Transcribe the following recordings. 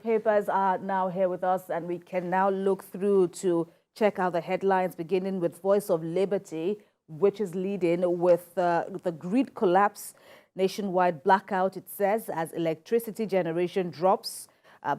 Papers are now here with us, and we can now look through to check out the headlines, beginning with Voice of Liberty, which is leading with the grid collapse, nationwide blackout, it says, as electricity generation drops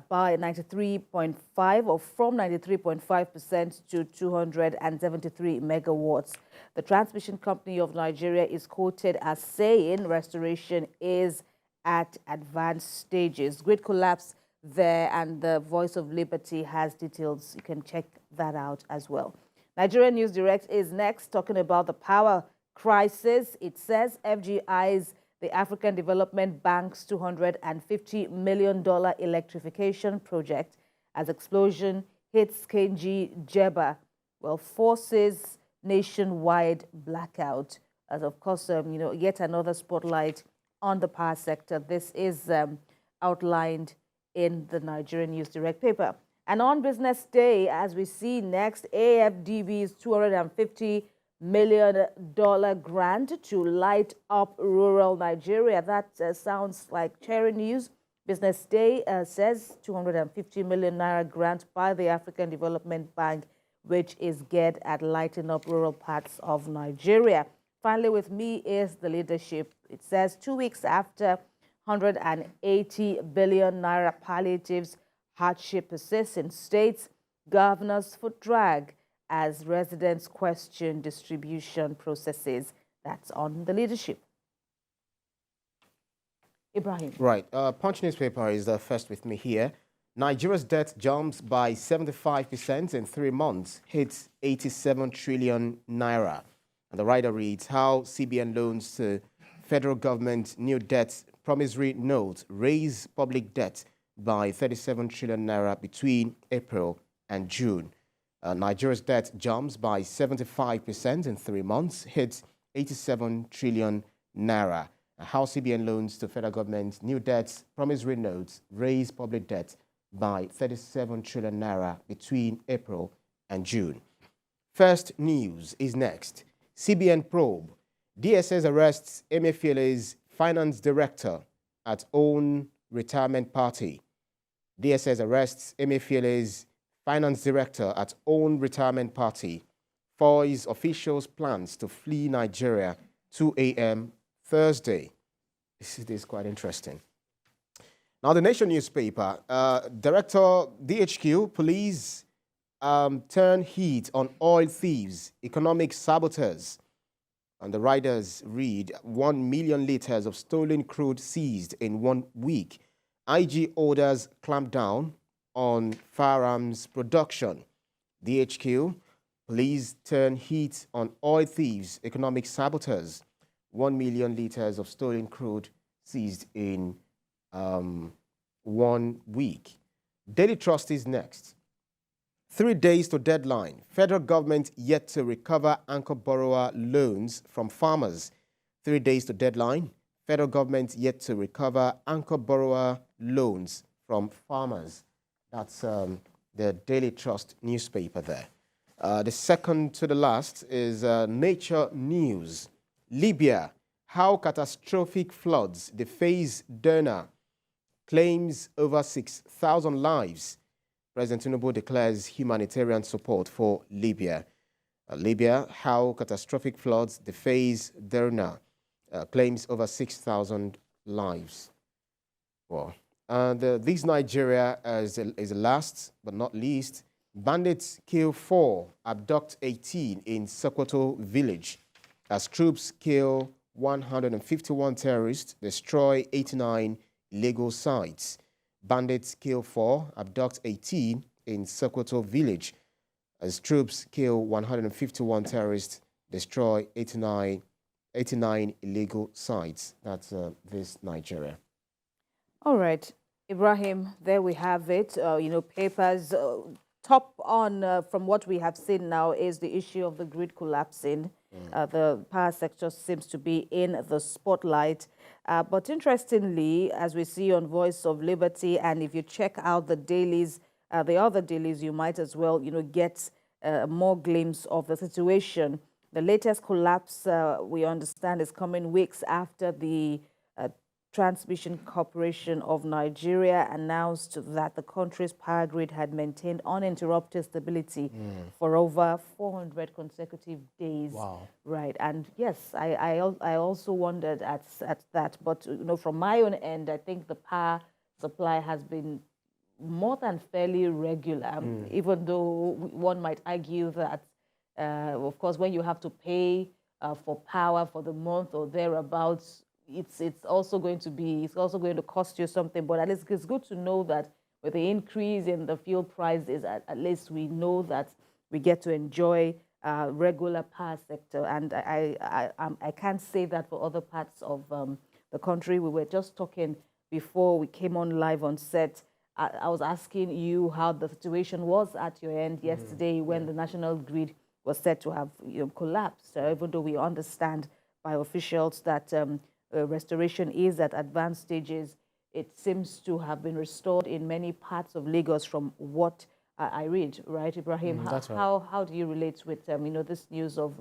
by 93.5 or from 93.5% to 273 megawatts. The transmission company of Nigeria is quoted as saying restoration is at advanced stages. Grid collapse there, and the Voice of Liberty has details. You can check that out as well. Nigerian News Direct is next, talking about the power crisis. It says FG Eyes, the African Development Bank's $250 million electrification project, as explosion hits Kainji, Jebba, well, forces nationwide blackout. As of course, yet another spotlight on the power sector. This is outlined in the Nigerian News Direct paper. And on business day, as we see next, AfDB's $250 million grant to light up rural Nigeria. That sounds like cherry news. Business Day says 250 million naira grant by the African Development Bank, which is geared at lighting up rural parts of Nigeria. Finally, with me is the leadership. It says 2 weeks after 180 billion naira palliatives, hardship persists in states, governors foot drag as residents question distribution processes. That's on the leadership. Ibraheem. Right. Punch newspaper is the first with me here. Nigeria's debt jumps by 75% in 3 months, hits 87 trillion naira. And the writer reads how CBN loans to federal government new debt promissory notes raise public debt by 37 trillion naira between April and June. Nigeria's debt jumps by 75% in 3 months, hits 87 trillion naira. How CBN loans to federal government new debts promissory notes raise public debt by 37 trillion naira between April and June. First News is next. CBN probe. DSS arrests Emefiele's finance director at own retirement party. DSS arrests Emefiele's finance director at own retirement party. Foy's officials plans to flee Nigeria 2 a.m. Thursday. This is quite interesting. Now, the Nation newspaper, Director DHQ, police turn heat on oil thieves, economic saboteurs. And the writers read 1 million liters of stolen crude seized in 1 week. IG orders clamp down on firearms production. DHQ, police turn heat on oil thieves, economic saboteurs. 1 million liters of stolen crude seized in 1 week. Daily Trust is next. 3 days to deadline. Federal government yet to recover anchor borrower loans from farmers. 3 days to deadline. Federal government yet to recover anchor borrower loans from farmers. That's the Daily Trust newspaper there. The second to the last is Nature News. Libya, how catastrophic floods deface Derna, claims over 6,000 lives. President Tinubu declares humanitarian support for Libya. Libya, how catastrophic floods deface Derna, claims over 6,000 lives. Well, and this Nigeria is the last but not least. Bandits kill 4, abduct 18 in Sokoto village. As troops kill 151 terrorists, destroy 89 illegal sites. Bandits kill 4, abduct 18 in Sokoto village. As troops kill 151 terrorists, destroy 89 illegal sites. That's this Nigeria. All right, Ibraheem, there we have it. Papers top on from what we have seen now is the issue of the grid collapsing. The power sector seems to be in the spotlight. But interestingly, as we see on Voice of Liberty, and if you check out the dailies, the other dailies, you might as well, get more glimpse of the situation. The latest collapse, we understand, is coming weeks after the Transmission Corporation of Nigeria announced that the country's power grid had maintained uninterrupted stability for over 400 consecutive days. Wow. Right, and yes, I also wondered at that, but from my own end, I think the power supply has been more than fairly regular, even though one might argue that, of course, when you have to pay for power for the month or thereabouts, it's also going to cost you something. But at least it's good to know that with the increase in the fuel prices, at least we know that we get to enjoy regular power sector. And I can't say that for other parts of the country. We were just talking before we came on live on set. I was asking you how the situation was at your end yesterday when the national grid was said to have collapsed, even though we understand by officials that restoration is at advanced stages. It seems to have been restored in many parts of Lagos from what I read, right, Ibraheem? That's right. How do you relate with this news of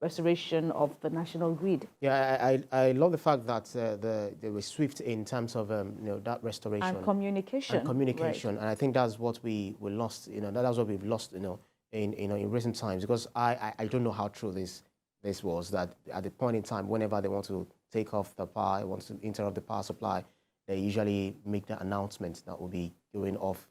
restoration of the national grid? Yeah, I love the fact that they were swift in terms of that restoration And communication. Right. And I think that's what we lost. That's what we've lost. In recent times, because I don't know how true this was, that at the point in time, whenever they want to take off the power, want to interrupt the power supply, they usually make the announcement that will be going off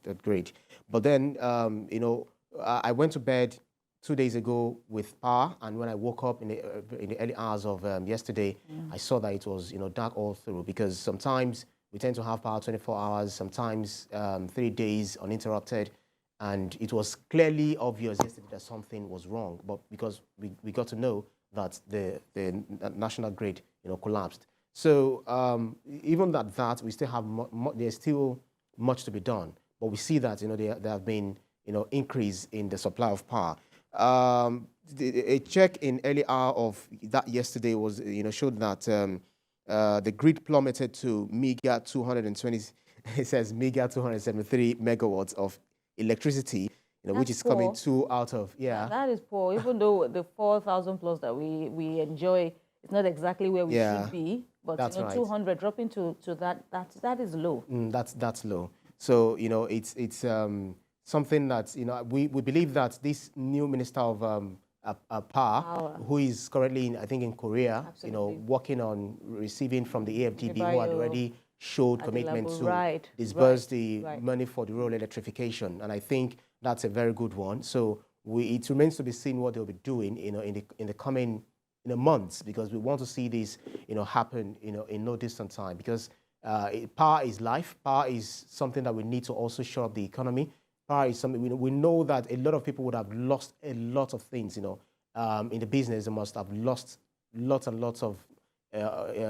the grid. But then, I went to bed 2 days ago with power, and when I woke up in the early hours of yesterday, I saw that it was dark all through, because sometimes we tend to have power 24 hours, sometimes 3 days uninterrupted. And it was clearly obvious yesterday that something was wrong, but because we got to know that the national grid collapsed. So even at that, we still have there's still much to be done. But we see that there have been increase in the supply of power. A check in early hour of that yesterday was showed that the grid plummeted to mega 220. It says mega 273 megawatts of electricity, which is poor. coming 2 out of, That is poor, even though the 4,000 plus that we enjoy is not exactly where we should be, but that's right. 200 dropping to that is low. That's low. So it's something that we believe that this new minister of power, who is currently I think in Korea, working on receiving from the AfDB, who had already showed commitment to disburse the money for the rural electrification, and I think that's a very good one. So it remains to be seen what they'll be doing, in the coming months, because we want to see this, happen, in no distant time, because power is life. Power is something that we need to also shore up the economy. Power is something we know that a lot of people would have lost a lot of things, in the business. They must have lost lots and lots of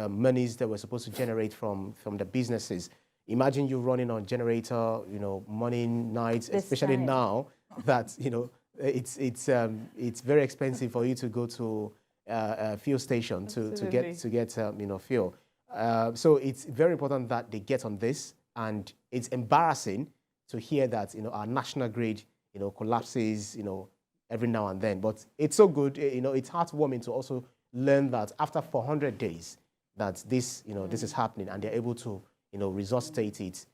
monies that were supposed to generate from the businesses. Imagine you running on generator, morning, nights, especially now that it's very expensive for you to go to a fuel station to get fuel. So it's very important that they get on this, and it's embarrassing to hear that our national grid collapses every now and then. But it's so good, it's heartwarming to also learn that after 400 days that this this is happening, and they're able to resuscitate it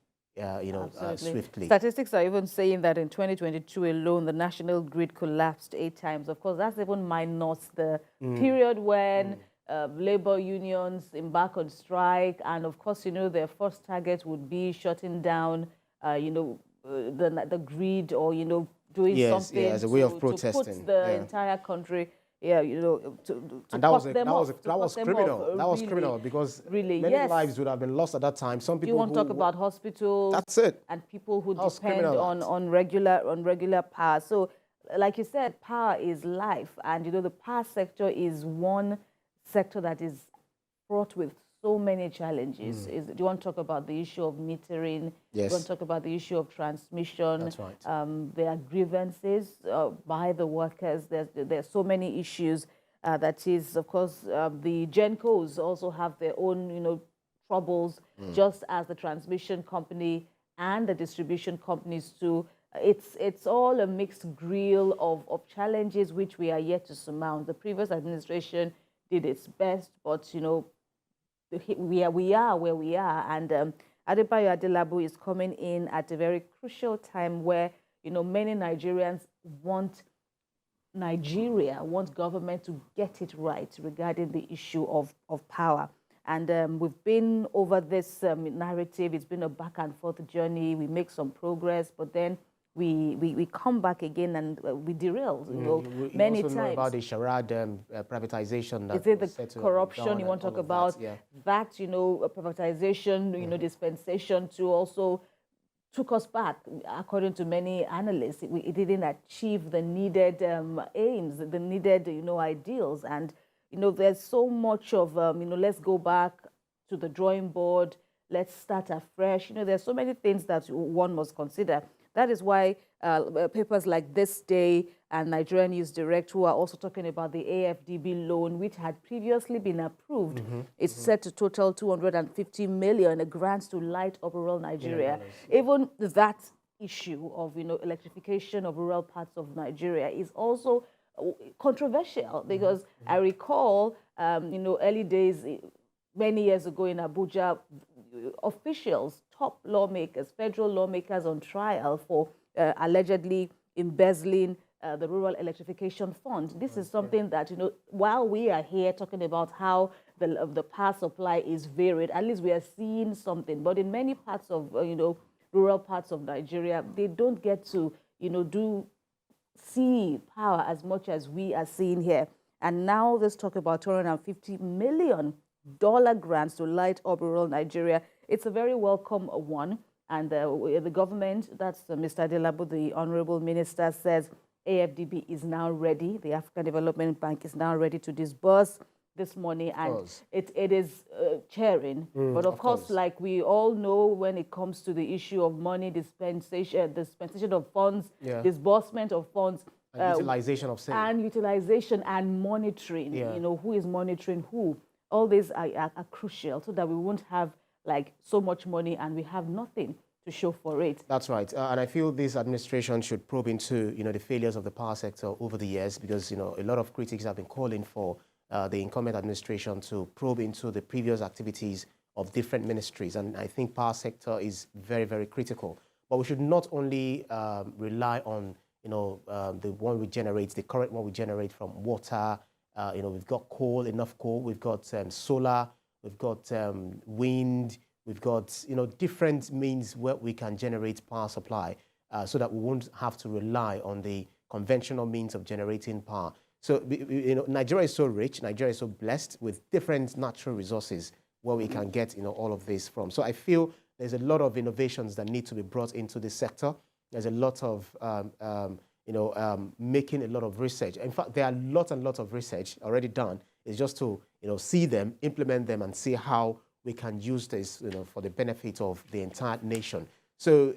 swiftly. Statistics are even saying that in 2022 alone, the national grid collapsed 8 times. Of course, that's even minus the period when labor unions embark on strike, and of course, their first target would be shutting down, the grid, or doing something as a way of protesting, to put the entire country. To and that was criminal. That was really, criminal, because many lives would have been lost at that time. Some people. You want to talk about hospitals? That's it. And people who depend on regular power. So, like you said, power is life, and the power sector is one sector that is fraught with so many challenges. Do you want to talk about the issue of metering? Yes. Do you want to talk about the issue of transmission? That's right. There are grievances by the workers. There's so many issues. That is, of course, the GenCos also have their own, troubles, just as the transmission company and the distribution companies too. It's all a mixed grill of challenges which we are yet to surmount. The previous administration did its best, but, we are where we are. And Adebayo Adelabu is coming in at a very crucial time where, many Nigerians want government to get it right regarding the issue of power. And we've been over this narrative. It's been a back and forth journey. We make some progress, but then we come back again and we derail. Many also times. Know about the charade privatization. That is it the corruption you want to talk about? That, privatization, dispensation to also took us back, according to many analysts. It didn't achieve the needed aims, the needed, ideals. And, there's so much of, let's go back to the drawing board, let's start afresh. There's so many things that one must consider. That is why papers like This Day and Nigerian News Direct, who are also talking about the AfDB loan, which had previously been approved, it's set to total 250 million, grants to light up rural Nigeria. Even that issue of, electrification of rural parts of Nigeria is also controversial, because I recall, early days, many years ago in Abuja, officials, top lawmakers, federal lawmakers on trial for allegedly embezzling the Rural Electrification Fund. This is something that, while we are here talking about how the power supply is varied, at least we are seeing something. But in many parts of, rural parts of Nigeria, they don't get to, see power as much as we are seeing here. And now let's talk about $250 million grants to light up rural Nigeria. It's a very welcome one. And the government, that's Mr. Adelabu, the Honorable Minister, says AfDB is now ready. The African Development Bank is now ready to disburse this money, and it is cheering. But of course, like we all know, when it comes to the issue of money dispensation of funds, disbursement of funds, and utilization of same. And utilization and monitoring, who is monitoring who, all these are crucial, so that we won't have like so much money and we have nothing to show for it. That's right. And I feel this administration should probe into, the failures of the power sector over the years, because, a lot of critics have been calling for the incumbent administration to probe into the previous activities of different ministries. And I think power sector is very, very critical. But we should not only rely on, the one we generate, the current one we generate from water. We've got coal, enough coal. We've got solar. We've got wind. We've got, different means where we can generate power supply so that we won't have to rely on the conventional means of generating power. So, Nigeria is so rich. Nigeria is so blessed with different natural resources where we can get, all of this from. So I feel there's a lot of innovations that need to be brought into this sector. There's a lot of, making a lot of research. In fact, there are lots and lots of research already done. It's just to, see them, implement them, and see how we can use this, for the benefit of the entire nation. So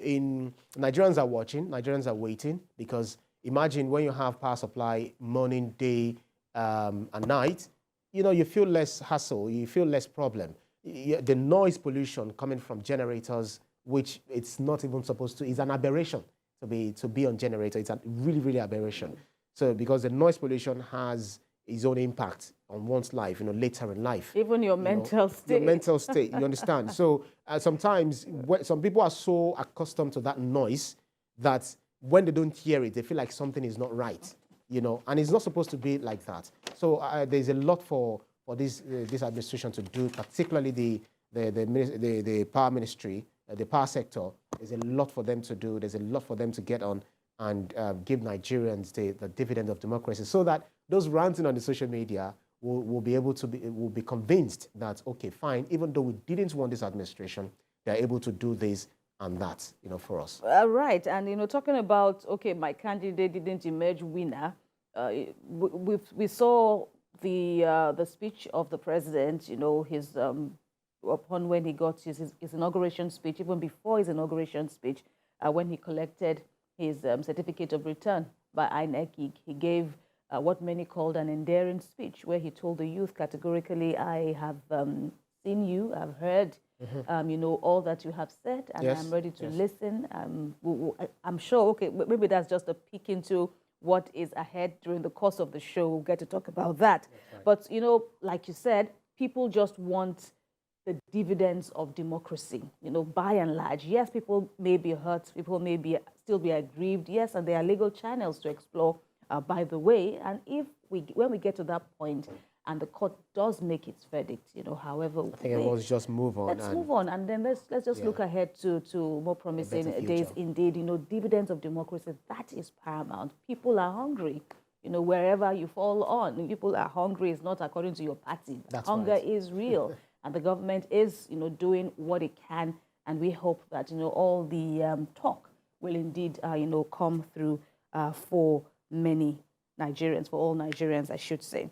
Nigerians are watching, Nigerians are waiting, because imagine when you have power supply morning, day, and night, you feel less hassle, you feel less problem. The noise pollution coming from generators, which it's not even supposed to, is an aberration to be on generator. It's a really, really aberration. So because the noise pollution has its own impact on one's life, later in life. Even your mental state. Your mental state, you understand? So sometimes some people are so accustomed to that noise that when they don't hear it, they feel like something is not right, and it's not supposed to be like that. So there's a lot for this administration to do, particularly the power ministry, the power sector. There's a lot for them to do. There's a lot for them to get on and give Nigerians the dividend of democracy, so that those ranting on the social media will be convinced that, okay, fine, even though we didn't want this administration, they're able to do this and that, for us. Right, and talking about, okay, my candidate didn't emerge winner. We saw the speech of the president, his upon when he got his inauguration speech, even before his inauguration speech, when he collected his certificate of return by INEC, he gave what many called an endearing speech, where he told the youth categorically, I have seen you, I've heard, all that you have said, and I'm ready to listen. I'm sure, okay, maybe that's just a peek into what is ahead during the course of the show. We'll get to talk about that. Right. But, like you said, people just want the dividends of democracy, by and large. Yes, people may be hurt, people may still be aggrieved, yes, and there are legal channels to explore, by the way. And when we get to that point and the court does make its verdict, however, I think it was just move on. Let's move on, and then let's just look ahead to more promising days. Indeed, dividends of democracy, that is paramount. People are hungry. Wherever you fall on, people are hungry. It's not according to your party. That's Hunger right. is real, and the government is, doing what it can, and we hope that, all the talk will indeed, come through for many Nigerians, for all Nigerians, I should say.